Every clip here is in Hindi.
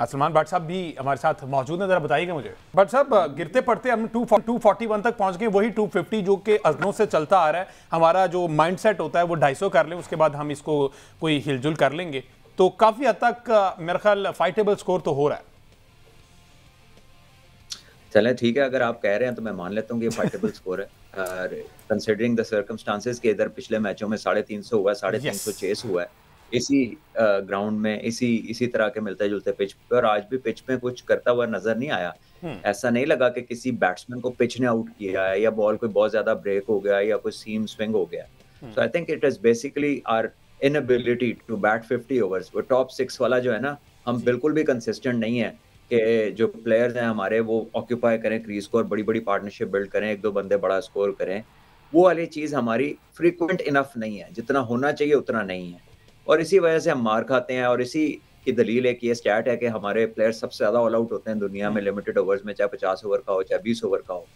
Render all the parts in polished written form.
सलमान भट्ट साहब भी हमारे साथ मौजूद हैं, जरा बताइएगा मुझे। भट्ट साहब, गिरते पड़ते हम 241 तक पहुंच गए, वही 250 जो कि अजनों से चलता आ रहा है। हमारा जो माइंडसेट होता है वो 250 कर लें, उसके बाद हम इसको कोई हिलजुल कर लेंगे, तो काफी हद तक मेरा ख्याल फाइटेबल स्कोर तो हो रहा है। चलें ठीक है, अगर आप कह रहे हैं तो मैं मान लेता हूँ कि ये फाइटेबल स्कोर है। कंसिडरिंग द सर्कमस्टांसेस के इधर पिछले मैचों में 350 हुआ है, 350 चेस हुआ है इसी ग्राउंड में, इसी तरह के मिलते जुलते पिच पे, और आज भी पिच पे कुछ करता हुआ नजर नहीं आया। ऐसा नहीं लगा कि किसी बैट्समैन को पिच ने आउट किया है या बॉल कोई बहुत ज्यादा ब्रेक हो गया या कोई सीम स्विंग हो गया। So I think it is basically our inability to bat 50 overs. वो टॉप 6 वाला जो है ना, हम बिल्कुल भी कंसिस्टेंट नहीं है कि जो प्लेयर्स हैं हमारे वो ऑक्यूपाई करें क्रीज को और बड़ी बड़ी पार्टनरशिप बिल्ड करें, एक दो बंदे बड़ा स्कोर करें। वो वाली चीज़ हमारी फ्रीक्वेंट इनफ नहीं है, जितना होना चाहिए उतना नहीं है, और इसी वजह से हम मार खाते हैं। और इसी की दलील एक ये स्टैट है कि हमारे प्लेयर्स सबसे ज़्यादा ऑल आउट होते हैं दुनिया में लिमिटेड ओवर्स में, चाहे 50 ओवर का हो चाहे 20 ओवर का हो।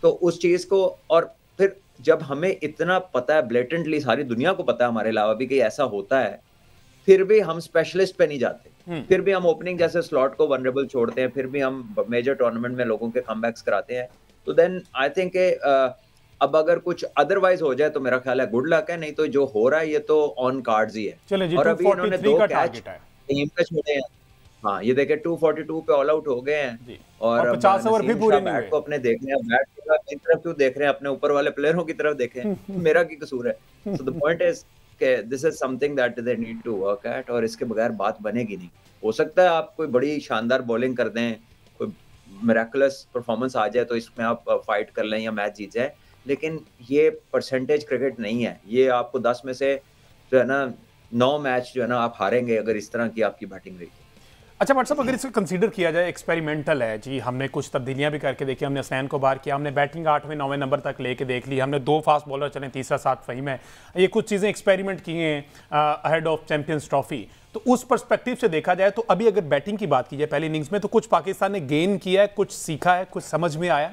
तो उस चीज़ को, और फिर जब हमें इतना पता है, ब्लेटेंटली सारी दुनिया को पता है हमारे अलावा भी कि ऐसा होता है, फिर भी हम स्पेशलिस्ट पे नहीं जाते, फिर भी हम ओपनिंग जैसे स्लॉट को वनरेबल छोड़ते हैं, फिर भी हम मेजर टूर्नामेंट में लोगों के कमबैक्स कराते हैं। तो देन आई थिंक अब अगर कुछ अदरवाइज हो जाए तो मेरा ख्याल है गुड लक है, नहीं तो जो हो रहा है ये तो ऑन कार्ड्स ही है। और अभी इन्होंने 2 कैच टीम पे छोड़े हैं। हाँ, ये देखे 242 पे ऑल आउट हो गए हैं, और 50 ओवर भी पूरे नहीं हुए। बैट को अपने देखने हैं, बैट की तरफ क्यों देख रहे हैं, अपने ऊपर वाले प्लेयरों की तरफ देखें। मेरा की कसूर है? So the point is this is something that they need to work at, और इसके बगैर बात बनेगी नहीं। हो सकता है आप कोई बड़ी शानदार बॉलिंग कर दें, कोई मिरेकुलस परफॉर्मेंस आ जाए तो इसमें आप फाइट कर लें या मैच जीत जाए, लेकिन ये परसेंटेज क्रिकेट नहीं है। ये आपको 10 में से जो है ना 9 मैच जो है ना आप हारेंगे अगर इस तरह की आपकी बैटिंग रही। अच्छा भट्ट साहब, अगर इसको कंसीडर किया जाए एक्सपेरिमेंटल है जी, हमने कुछ तब्दीलियां भी करके देखी, हमने हसनैन को बाहर किया, हमने बैटिंग 8वें 9वें नंबर तक लेके देख ली, हमने 2 फास्ट बॉलर चले, तीसरा साथ फ़हीम है, ये कुछ चीज़ें एक्सपेरिमेंट किए हैं अहेड ऑफ चैंपियंस ट्रॉफी। तो उस पर्सपेक्टिव से देखा जाए तो अभी अगर बैटिंग की बात की जाए पहली इनिंग्स में, तो कुछ पाकिस्तान ने गेन किया है, कुछ सीखा है, कुछ समझ में आया?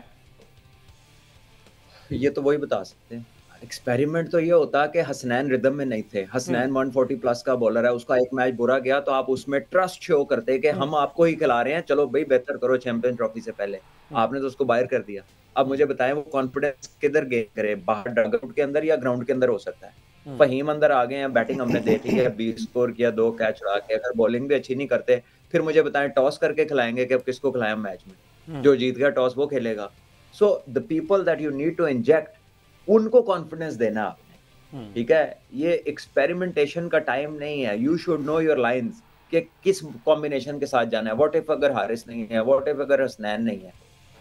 ये तो वही बता सकते हैं। एक्सपेरिमेंट तो ये होता है कि हसनैन रिदम में नहीं थे। हसनैन 140 प्लस का बॉलर है, उसका एक मैच बुरा गया तो आप उसमें ट्रस्ट शो करते कि हम आपको ही खिला रहे हैं, चलो भाई बेहतर करो चैंपियंस ट्रॉफी से पहले। आपने तो उसको बाहर कर दिया। अब मुझे बताएं वो कॉन्फिडेंस किधर गेन करे, बाहर डगआउट के अंदर या ग्राउंड के अंदर हो सकता है। फहीम अंदर आ गए हैं, बैटिंग हमने देखी है, 20 स्कोर किया, 2 कैच उड़ा के, अगर बॉलिंग भी अच्छी नहीं करते फिर मुझे बताएं टॉस करके खिलाएंगे कि अब किसको खिलाएं मैच में? जो जीत गया टॉस वो खेलेगा। So the people that you need to inject, उनको कॉन्फिडेंस देना आपने, ठीक है? ये एक्सपेरिमेंटेशन का टाइम नहीं है। You should know your lines कि किस कॉम्बिनेशन के साथ जाना है। व्हाट इफ अगर हारिस नहीं है, व्हाट इफ अगर हसनैन नहीं है,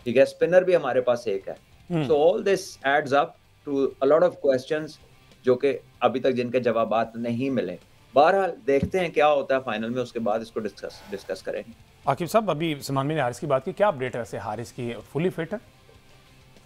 ठीक है? स्पिनर भी हमारे पास एक है। So all this adds up to a lot of questions जो कि अभी तक जिनके जवाबात नहीं मिले। बहरहाल देखते हैं क्या होता है फाइनल में, उसके बाद इसको डिस्कस करेंगे। आकिब साहब, अभी सलमान ने हारिस की बात की, क्या अपडेट है वैसे हारिस की? फुली फिट है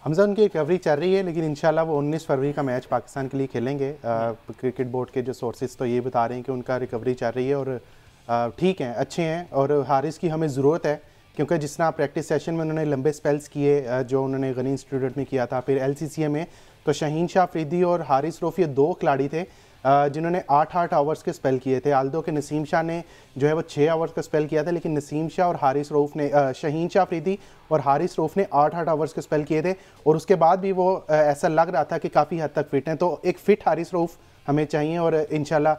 हमजा, उनकी रिकवरी चल रही है, लेकिन इंशाल्लाह वो 19 फरवरी का मैच पाकिस्तान के लिए खेलेंगे। क्रिकेट बोर्ड के जो सोर्सेज तो ये बता रहे हैं कि उनका रिकवरी चल रही है और ठीक हैं, अच्छे हैं, और हारिस की हमें ज़रूरत है क्योंकि जिस तरह प्रैक्टिस सेशन में उन्होंने लंबे स्पेल्स किए जो उन्होंने गनी इंस्टीट्यूट में किया था, फिर LCCA में, तो शाहीन शाह अफरीदी और हारिस रऊफ ये 2 खिलाड़ी थे जिन्होंने 8-8 आवर्स के स्पेल किए थे। आल्दो के नसीम शाह ने जो है वो 6 आवर्स का स्पेल किया था, लेकिन नसीम शाह और हारिस रऊफ ने शाहीन शाह अफरीदी और हारिस रऊफ ने 8-8 आवर्स के स्पेल किए थे, और उसके बाद भी वो ऐसा लग रहा था कि काफ़ी हद तक फिट हैं। तो एक फ़िट हारिस रऊफ हमें चाहिए, और इंशाल्लाह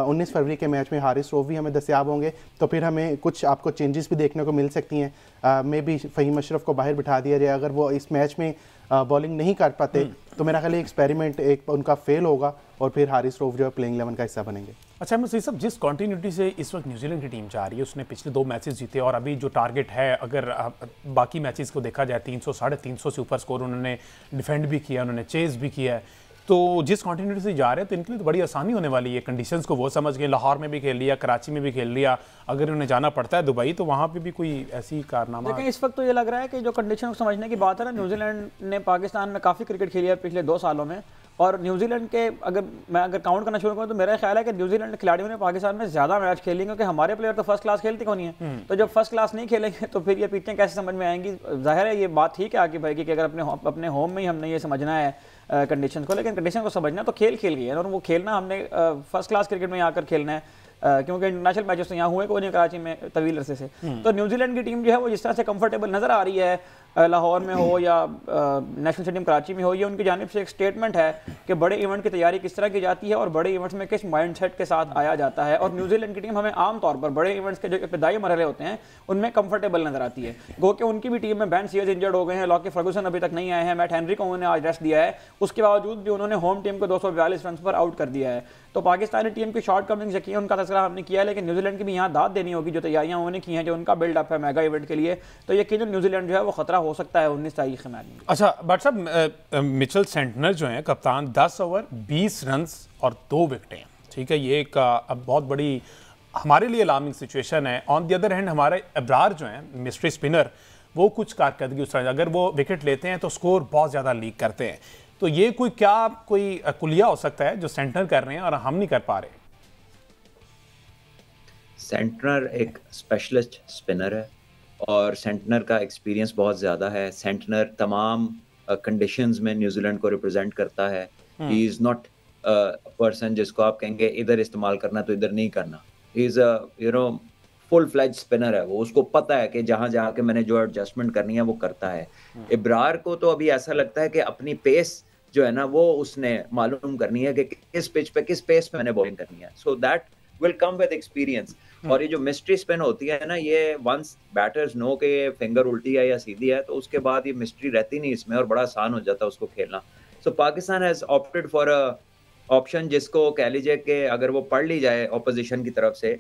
19 फरवरी के मैच में हारिस रऊफ भी हमें दस्तयाब होंगे, तो फिर हमें कुछ आपको चेंजेस भी देखने को मिल सकती हैं। मे बी फ़हीम अशरफ को बाहर बिठा दिया जाए अगर वो इस मैच में बॉलिंग नहीं कर पाते, तो मेरा ख्याल एक्सपेरिमेंट एक उनका फेल होगा और फिर हारिस रऊफ जो है प्लेइंग 11 का हिस्सा बनेंगे। अच्छा मसीह साहब, जिस कंटिन्यूटी से इस वक्त न्यूजीलैंड की टीम जा रही है, उसने पिछले 2 मैचेस जीते और अभी जो टारगेट है, अगर बाकी मैचेस को देखा जाए 300 350 से ऊपर स्कोर उन्होंने डिफेंड भी किया, उन्होंने चेज भी किया है, तो जिस कंटिन्यूटी से जा रहे हैं तो इनके लिए तो बड़ी आसानी होने वाली है। कंडीशंस को वो समझ गए, लाहौर में भी खेल लिया, कराची में भी खेल लिया, अगर उन्हें जाना पड़ता है दुबई तो वहाँ पे भी कोई ऐसी कारनामा। लेकिन इस वक्त तो ये लग रहा है कि जो कंडीशन को समझने की बात है ना, न्यूजीलैंड ने पाकिस्तान में काफ़ी क्रिकेट खेली है पिछले 2 सालों में, और न्यूजीलैंड के अगर काउंट करना शुरू करूँ तो मेरा ख्याल है कि न्यूजीलैंड खिलाड़ियों ने पाकिस्तान में ज़्यादा मैच खेलेंगे, क्योंकि हमारे प्लेयर तो फर्स्ट क्लास खेलते कौन है। तो जब फर्स्ट क्लास नहीं खेलेंगे तो फिर ये पिचें कैसे समझ में आएंगी? जाहिर है ये बात ठीक है आकिब भाई की कि अगर अपने होम में ही हमने ये समझना है कंडीशन को, लेकिन कंडीशन को समझना तो खेल गए हैं, और वो खेलना हमने फर्स्ट क्लास क्रिकेट में आकर खेलना है। क्योंकि इंटरनेशनल मैचेस तो यहाँ हुए कोई नहीं कराची में तवील अरसे से। तो न्यूजीलैंड की टीम जो है वो जिस तरह से कंफर्टेबल नज़र आ रही है लाहौर में हो या नेशनल स्टेडियम कराची में हो, ये उनकी जानिब से एक स्टेटमेंट है कि बड़े इवेंट की तैयारी किस तरह की जाती है और बड़े इवेंट्स में किस माइंडसेट के साथ आया जाता है। और न्यूजीलैंड की टीम हमें आम तौर पर बड़े इवेंट्स के जो इब्तदाई मरहले होते हैं उनमें कंफर्टेबल नजर आती है। गो कि उनकी भी टीम में बेन सीयर्स इंजर्ड हो गए हैं, लॉकी फर्गूसन अभी तक नहीं आए हैं, मैट हेनरी को उन्होंने आज रेस्ट दिया है, उसके बावजूद भी उन्होंने होम टीम को 242 रन पर आउट कर दिया है। तो पाकिस्तानी टीम की शॉर्ट कमिंग्स यकीन उनका तस्करा हमने किया है, लेकिन न्यूजीलैंड की भी यहाँ दाद देनी होगी जो तैयारियां उन्होंने की हैं, जो उनका बिल्डअप है मेगा इवेंट के लिए। तो यकीन न्यूजीलैंड जो है वो खतरा हो सकता है 19 तारीख के मैच में। अच्छा बट साहब, मिचेल सेंटनर जो हैं कप्तान, 10 ओवर 20 रन और 2 विकेटें, ठीक है, ये एक अब बहुत बड़ी हमारे लिए अलार्मिंग सिचुएशन है। ऑन द अदर हैंड हमारे अब्रार जो हैं मिस्ट्री स्पिनर, वो कुछ कारकर्दगी उस तरह, अगर वो विकेट लेते हैं तो स्कोर बहुत ज़्यादा लीक करते हैं। तो ये कोई कुलिया हो सकता है जो सेंटनर कर रहे हैं और हम नहीं कर पा रहे? सेंटनर एक स्पेशलिस्ट स्पिनर है और सेंटनर का एक्सपीरियंस बहुत ज़्यादा है। सेंटनर तमाम कंडीशंस में न्यूजीलैंड को रिप्रेजेंट करता है। ही इज़ नॉट पर्सन जिसको आप कहेंगे इधर इस्तेमाल करना तो इधर नहीं करना। He is full fledge spinner है वो, उसको पता है कि जहाँ जहाँ के मैंने जो एडजस्टमेंट करनी है वो करता है। इब्रार को तो अभी ऐसा लगता है कि अपनी पेस जो है ना वो उसने मालूम करनी है कि किस पिच पे किस पेस पे मैंने बॉलिंग करनी है। So that will come with experience. और ये जो मिस्ट्री स्पिन होती है ना, ये वंस बैटर्स नो के ये फिंगर उल्टी है या सीधी है तो उसके बाद ये मिस्ट्री रहती नहीं इसमें और बड़ा आसान हो जाता है उसको खेलना। So Pakistan has opted for a option जिसको कह लीजिए कि अगर वो पढ़ ली जाए ऑपोजिशन की तरफ से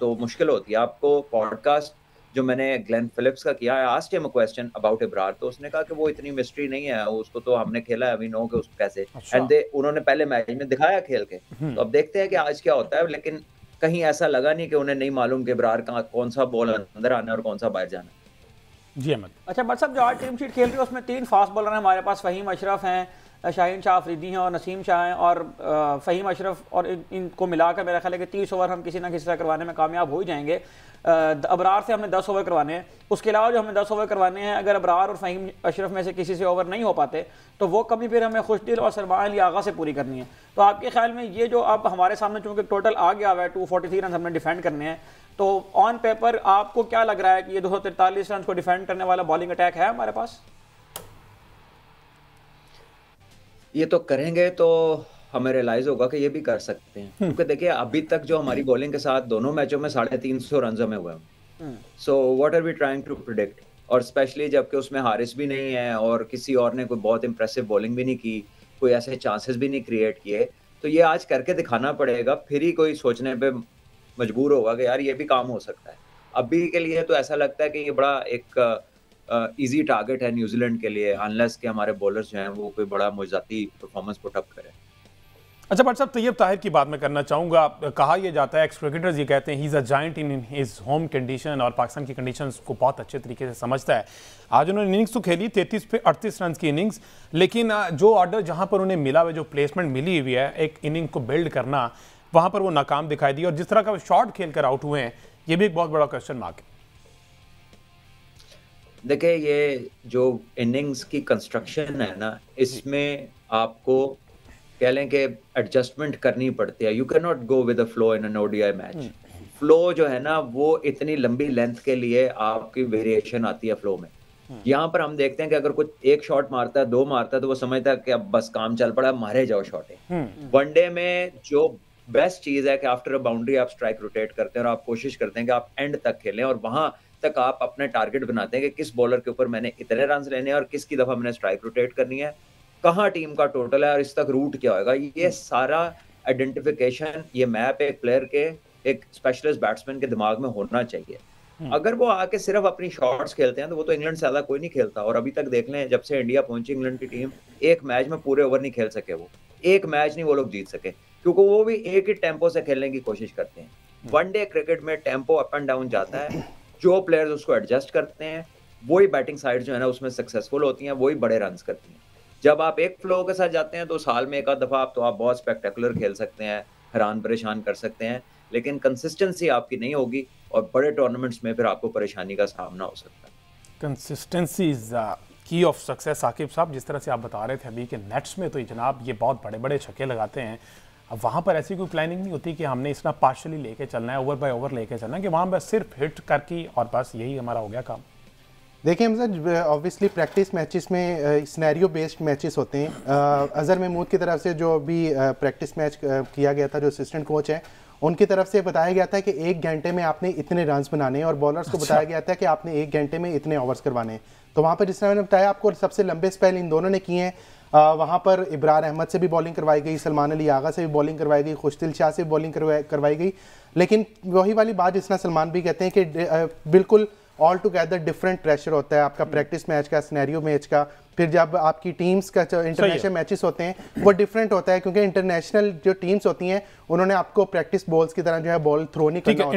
तो मुश्किल होती है। आपको पॉडकास्ट जो मैंने ग्लेन फिलिप्स का किया है, asked him a question about Ibrar, तो उसने कहा कि वो इतनी मिस्ट्री नहीं है, उसको तो हमने खेला है, वी नो कि उसको कैसे। एंड उन्होंने पहले मैच में दिखाया खेल के, तो अब देखते हैं कि आज क्या होता है। लेकिन कहीं ऐसा लगा नहीं कि उन्हें नहीं मालूम कि इब्रार का कौन सा बॉल अंदर आना है और कौन सा बाहर जाना है। जी अहमद। अच्छा बट साहब, जो आज टीम शीट खेल रही है उसमें 3 फास्ट बॉलर हैं हमारे पास, फ़हीम अशरफ हैं, शाहीन शाह अफरीदी हैं और नसीम शाह हैं। और फ़हीम अशरफ और इनको मिलाकर मेरा ख्याल है कि 30 ओवर हम किसी ना किसी तरह करवाने में कामयाब हो ही जाएंगे। अबरार से हमें 10 ओवर करवाने हैं। उसके अलावा जो हमें 10 ओवर करवाने हैं, अगर अबरार और फ़हीम अशरफ में से किसी से ओवर नहीं हो पाते तो वो कमी फिर हमें खुशदिल और सलमान अली आगा से पूरी करनी है। तो आपके ख्याल में ये जो अब हमारे सामने चूँकि टोटल आ गया हुआ है 243 रन हमने डिफेंड करने हैं, तो ऑन पेपर आपको क्या लग रहा है कि ये 243 रन को डिफेंड करने वाला बॉलिंग अटैक है हमारे पास? ये तो करेंगे तो हमें रियलाइज होगा कि ये भी कर सकते हैं, क्योंकि देखिए अभी तक जो हमारी बॉलिंग के साथ दोनों मैचों में 350 रन हमें हुए हैं। So what are we trying to predict, और स्पेशली जबकि उसमें हारिस भी नहीं है और किसी और ने कोई बहुत इंप्रेसिव बॉलिंग भी नहीं की, कोई ऐसे चांसेस भी नहीं क्रिएट किए, तो ये आज करके दिखाना पड़ेगा, फिर ही कोई सोचने पे मजबूर होगा कि यार ये भी काम हो सकता है। अभी के लिए तो ऐसा लगता है कि ये बड़ा एक इजी टारगेट है न्यूजीलैंड के लिए, अनलेस कि हमारे बॉलर्स जो हैं वो कोई बड़ा मुजाती परफॉर्मेंस पुट अप करें। अच्छा बट साहब, तैयब ताहिर की बात मैं करना चाहूँगा। कहा यह जाता है, एक्स क्रिकेटर्स ये कहते हैं he is a giant in his home condition और पाकिस्तान की कंडीशंस को बहुत अच्छे तरीके से समझता है। आज उन्होंने इनिंग्स तो खेली 33 पे 38 रन की इनिंग्स, लेकिन जो ऑर्डर जहाँ पर उन्हें मिला हुआ, जो प्लेसमेंट मिली हुई है एक इनिंग को बिल्ड करना, वहाँ पर वो नाकाम दिखाई दी। और जिस तरह का शॉट खेल कर आउट हुए हैं, ये भी एक बहुत बड़ा क्वेश्चन मार्क है। देखिए ये जो इनिंग्स की कंस्ट्रक्शन है ना, इसमें आपको कह लें कि एडजस्टमेंट करनी पड़ती है। You can not go with the flow in an ODI match. Flow जो है ना वो इतनी लंबी लेंथ के लिए आपकी वेरिएशन आती है फ्लो में। यहाँ पर हम देखते हैं कि अगर कुछ एक शॉट मारता है, 2 मारता है, तो वो समझता है कि अब बस काम चल पड़ा, मारे जाओ शॉटें। वनडे में जो बेस्ट चीज है कि आफ्टर अ बाउंड्री आप स्ट्राइक रोटेट करते हैं और आप कोशिश करते हैं कि आप एंड तक खेलें, और वहां तक आप अपने टारगेट बनाते हैं कि किस बॉलर के ऊपर मैंने इतने रन लेने हैं और किसकी दफा मैंने स्ट्राइक रोटेट करनी है, कहाँ टीम का टोटल है और इस तक रूट क्या होगा। ये सारा आइडेंटिफिकेशन, ये मैप एक प्लेयर के, एक स्पेशलिस्ट बैट्समैन के दिमाग में होना चाहिए। अगर वो आके सिर्फ अपनी शॉट्स खेलते हैं तो वो तो इंग्लैंड से ज्यादा कोई नहीं खेलता। और अभी तक देख लें, जब से इंडिया पहुंची इंग्लैंड की टीम, एक मैच में पूरे ओवर नहीं खेल सके, वो एक मैच नहीं वो लोग जीत सके, क्योंकि वो भी एक ही टेम्पो से खेलने की कोशिश करते हैं। वनडे क्रिकेट में टेम्पो अप एंड डाउन जाता है, जो प्लेयर्स उसको एडजस्ट करते हैं वही बैटिंग साइड जो है ना उसमें सक्सेसफुल होती हैं, वही बड़े रन्स करती हैं। जब आप एक फ्लो के साथ जाते हैं तो साल में एक आध दफा आप बहुत स्पेक्टेकुलर खेल सकते हैं, हैरान परेशान कर सकते हैं, लेकिन कंसिस्टेंसी आपकी नहीं होगी और बड़े टूर्नामेंट्स में फिर आपको परेशानी का सामना हो सकता है। कंसिस्टेंसी इज की ऑफ सक्सेस। साकिब साहब, जिस तरह से आप बता रहे थे अभी के नेट्स में तो जनाब ये बहुत बड़े बड़े छक्के लगाते हैं, अब वहाँ पर ऐसी कोई प्लानिंग नहीं होती कि हमने इतना पार्शली लेके चलना है, ओवर बाय ओवर लेके चलना है, कि वहाँ बस सिर्फ हिट करके और बस यही हमारा हो गया काम। देखिए हमजा, ऑब्वियसली प्रैक्टिस मैचेस में सिनेरियो बेस्ड मैचेस होते हैं। अजहर महमूद की तरफ से जो भी प्रैक्टिस मैच किया गया था, जो असिस्टेंट कोच हैं उनकी तरफ से बताया गया था कि 1 घंटे में आपने इतने रन्स बनाने हैं, और बॉलर्स को बताया गया था कि आपने 1 घंटे में इतने ओवर्स करवाने हैं। तो वहाँ पर जिस तरह मैंने बताया आपको, सबसे लंबे स्पेल इन दोनों ने किए हैं। वहाँ पर इब्रार अहमद से भी बॉलिंग करवाई गई, सलमान अली आगा से भी बॉलिंग करवाई गई, खुशदिल शाह से भी बॉलिंग करवाई गई। लेकिन वही वाली बात जिस तरह सलमान भी कहते हैं कि बिल्कुल ऑल टुगेदर डिफरेंट प्रेशर होता है आपका प्रैक्टिस मैच का, सिनेरियो मैच का। फिर जब आपकी टीम्स का इंटरनेशनल मैचेस होते हैं वो डिफरेंट होता है, क्योंकि इंटरनेशनल जो टीम्स होती हैं उन्होंने आपको प्रैक्टिस बॉल्स की तरह जो है बॉल थ्रो नहीं करना होता।